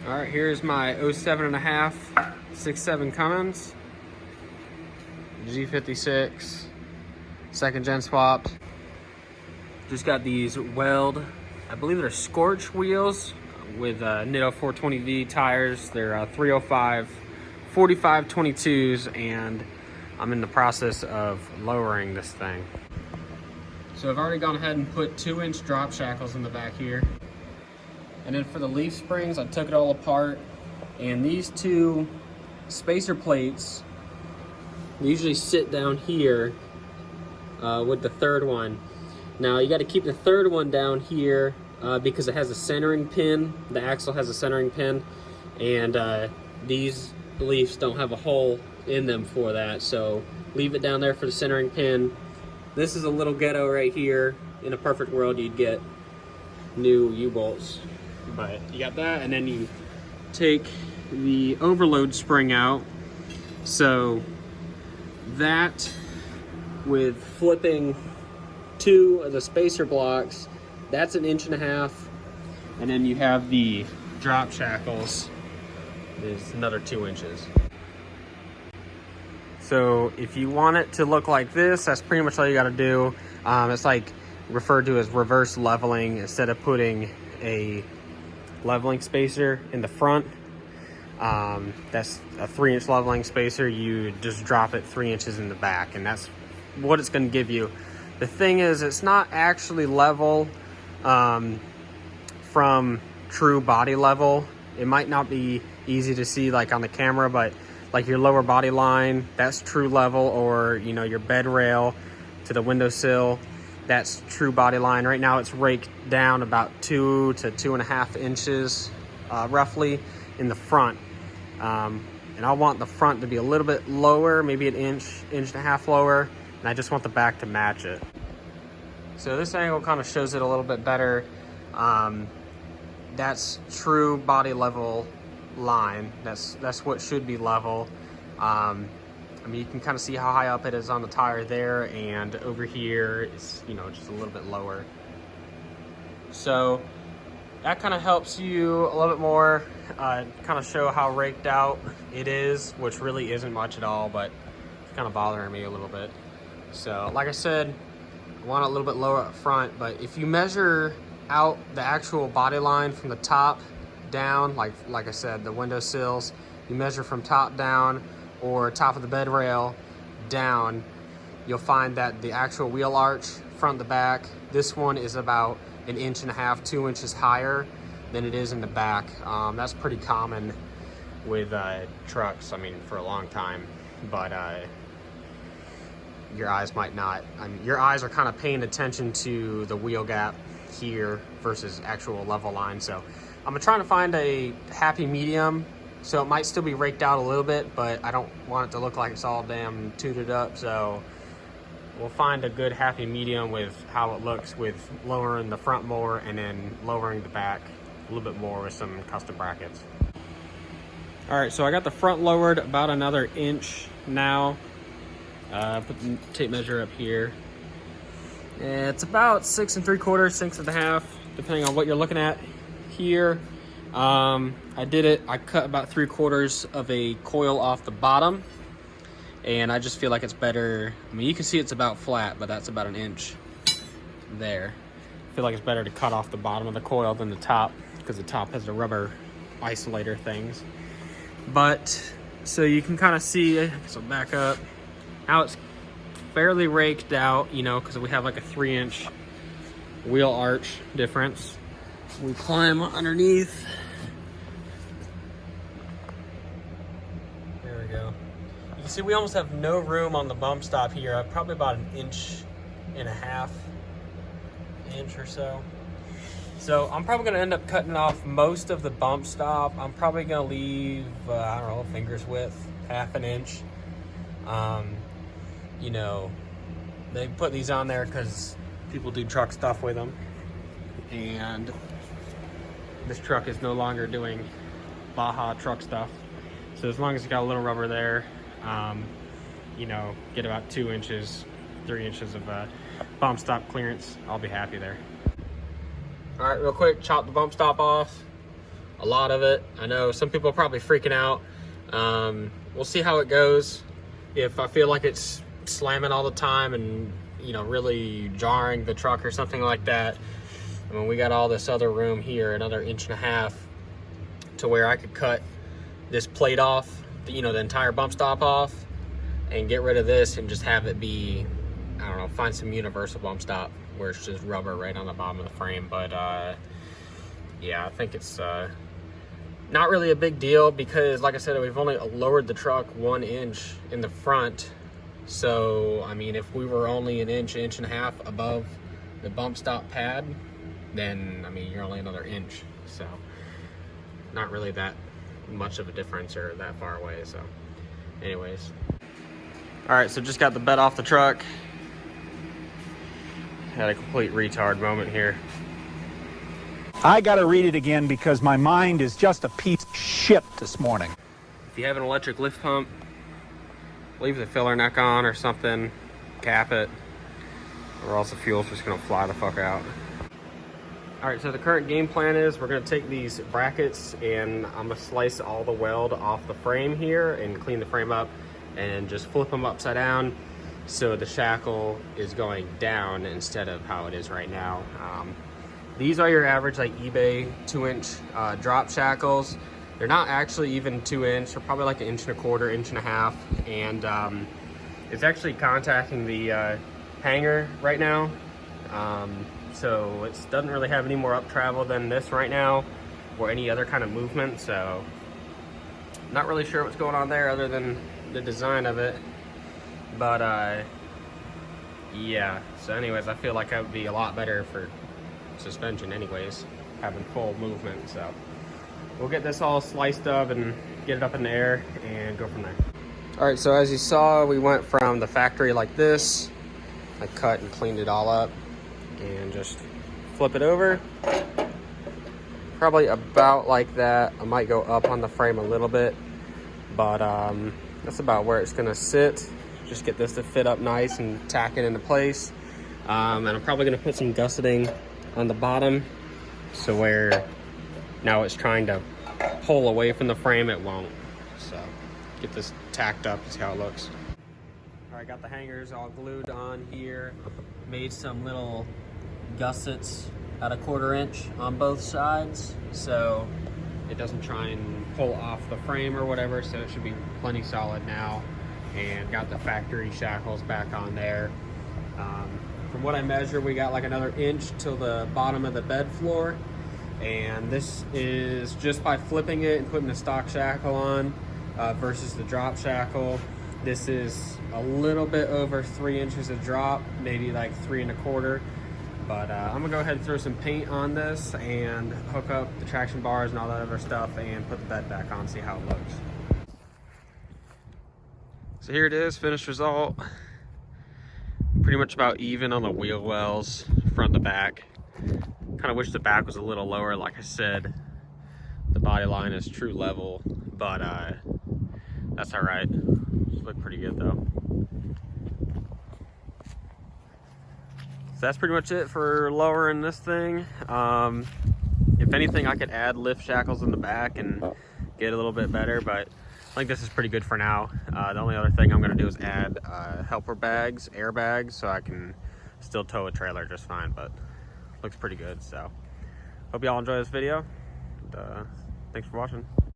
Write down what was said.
All right, here's my 07.5 6.7 Cummins G56 second gen swapped. Just got these weld, I believe they're Scorch wheels with Nitto 420V tires. They're 305 45 22s, and I'm in the process of lowering this thing. So I've already gone ahead and put 2-inch drop shackles in the back here. And then for the leaf springs, I took it all apart. And these two spacer plates, they usually sit down here with the third one. Now you got to keep the third one down here because it has a centering pin. The axle has a centering pin, and these leaves don't have a hole in them for that. So leave it down there for the centering pin. This is a little ghetto right here. In a perfect world, you'd get new U-bolts. But you got that, and then you take the overload spring out. So that, with flipping 2 of the spacer blocks, that's 1.5 inches. And then you have the drop shackles, is another 2 inches. So if you want it to look like this, that's pretty much all you got to do. It's like referred to as reverse leveling. Instead of putting a leveling spacer in the front, that's a 3-inch leveling spacer, you just drop it 3 inches in the back, and that's what it's going to give you. The thing is, it's not actually level from true body level. It might not be easy to see like on the camera, but like your lower body line, that's true level, or you know, your bed rail to the windowsill, that's true body line. Right now it's raked down about 2 to 2.5 inches roughly in the front. And I want the front to be a little bit lower, maybe 1 inch, 1.5 inches lower, and I just want the back to match it. So this angle kind of shows it a little bit better. That's true body level line. That's what should be level. I mean, you can kind of see how high up it is on the tire there, and over here it's, you know, just a little bit lower. So that kind of helps you a little bit more, kind of show how raked out it is, which really isn't much at all, but it's kind of bothering me a little bit. So like I said, I want it a little bit lower up front, but if you measure out the actual body line from the top down, like I said, the window sills, you measure from top down or top of the bed rail down, you'll find that the actual wheel arch front to back, this one is about 1.5 inches, 2 inches higher than it is in the back. That's pretty common with trucks, I mean, for a long time, but your eyes might not. I mean, your eyes are kind of paying attention to the wheel gap here versus actual level line. So I'm trying to find a happy medium. So it might still be raked out a little bit, but I don't want it to look like it's all damn tooted up. So we'll find a good happy medium with how it looks, with lowering the front more and then lowering the back a little bit more with some custom brackets. All right, so I got the front lowered about another inch now. Put the tape measure up here. It's about 6 3/4, 6 1/2, depending on what you're looking at here. I did it, I cut about 3/4 of a coil off the bottom, and I just feel like it's better. I mean, you can see it's about flat, but that's about 1 inch there. I feel like it's better to cut off the bottom of the coil than the top, because the top has the rubber isolator things. But so you can kind of see, I guess I'll back up, how it's fairly raked out, you know, because we have like a 3-inch wheel arch difference. We climb underneath. There we go. You can see we almost have no room on the bump stop here. Probably about 1.5 inches or so. So I'm probably gonna end up cutting off most of the bump stop. I'm probably gonna leave, I don't know, finger's width, 1/2 inch. You know, they put these on there because people do truck stuff with them. And this truck is no longer doing Baja truck stuff. So as long as you got a little rubber there, you know, get about 2 inches, 3 inches of bump stop clearance, I'll be happy there. All right, real quick, chop the bump stop off. a lot of it. I know some people are probably freaking out. We'll see how it goes. If I feel like it's slamming all the time and, you know, really jarring the truck or something like that, I mean, we got all this other room here, another 1.5 inches, to where I could cut this plate off, you know, the entire bump stop off, and get rid of this and just have it be, I don't know, find some universal bump stop where it's just rubber right on the bottom of the frame. But yeah, I think it's not really a big deal because, like I said, we've only lowered the truck 1 inch in the front. So, I mean, if we were only an inch, 1.5 inches above the bump stop pad, then, I mean, you're only another inch. So, not really that much of a difference or that far away. So, anyways. All right, so just got the bed off the truck. Had a complete retard moment here. I gotta read it again because my mind is just a piece of shit this morning. If you have an electric lift pump, leave the filler neck on or something, cap it, or else the fuel's just gonna fly the fuck out. All right, so the current game plan is we're gonna take these brackets and I'm gonna slice all the weld off the frame here and clean the frame up and just flip them upside down so the shackle is going down instead of how it is right now. These are your average like eBay 2-inch drop shackles. They're not actually even 2 inch, they're probably like 1.25 inches, 1.5 inches. And it's actually contacting the hanger right now. So it doesn't really have any more up travel than this right now or any other kind of movement. So not really sure what's going on there other than the design of it. But yeah, so anyways, I feel like that would be a lot better for suspension anyways, having full movement. So we'll get this all sliced up and get it up in the air and go from there. All right, so as you saw, we went from the factory like this. I cut and cleaned it all up and just flip it over. Probably about like that. I might go up on the frame a little bit, but that's about where it's gonna sit. Just get this to fit up nice and tack it into place. And I'm probably gonna put some gusseting on the bottom, so where now it's trying to pull away from the frame, it won't. So get this tacked up, see how it looks. All right, got the hangers all glued on here. Made some little gussets at 1/4 inch on both sides, so it doesn't try and pull off the frame or whatever, so it should be plenty solid now. And got the factory shackles back on there. From what I measure, we got like another inch till the bottom of the bed floor. And this is just by flipping it and putting the stock shackle on versus the drop shackle. This is a little bit over 3 inches of drop, maybe like 3.25. But I'm gonna go ahead and throw some paint on this and hook up the traction bars and all that other stuff and put the bed back on, see how it looks. So here it is, finished result. Pretty much about even on the wheel wells, front to back. Kind of wish the back was a little lower. Like I said, the body line is true level, but that's all right. Look pretty good though. So that's pretty much it for lowering this thing. If anything, I could add lift shackles in the back and get a little bit better, but I think this is pretty good for now. The only other thing I'm gonna do is add helper bags, airbags, so I can still tow a trailer just fine, but looks pretty good. So hope y'all enjoy this video. And, thanks for watching.